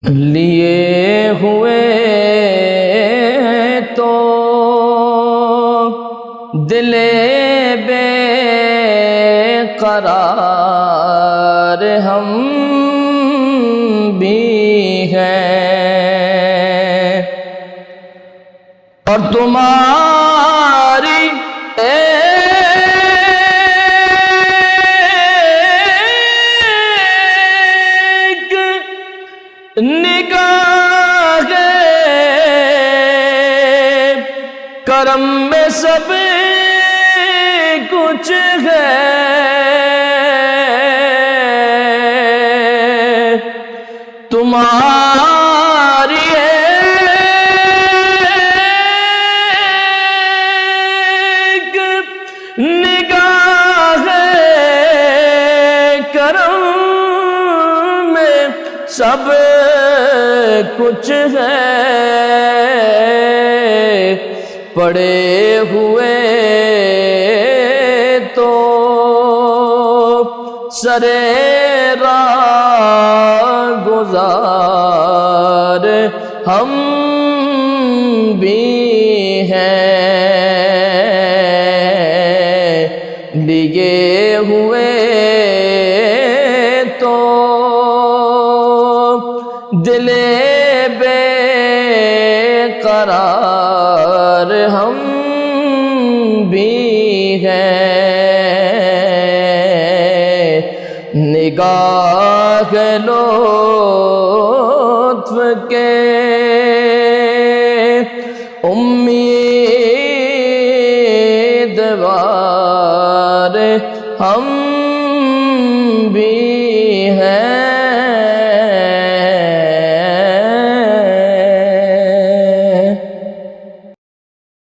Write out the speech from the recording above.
لیے ہوئے تو دل بے قرار ہم بھی ہیں، اور تمہاری ایک نگاہ کرم میں سب کچھ ہے، تمہاری ایک نگاہ کرم میں سب کچھ ہے، پڑے ہوئے تو سرے راہ گزار ہم بھی ہیں، لیے ہوئے تو دل بے قرار ہم بھی ہیں، نگاہ لطف کے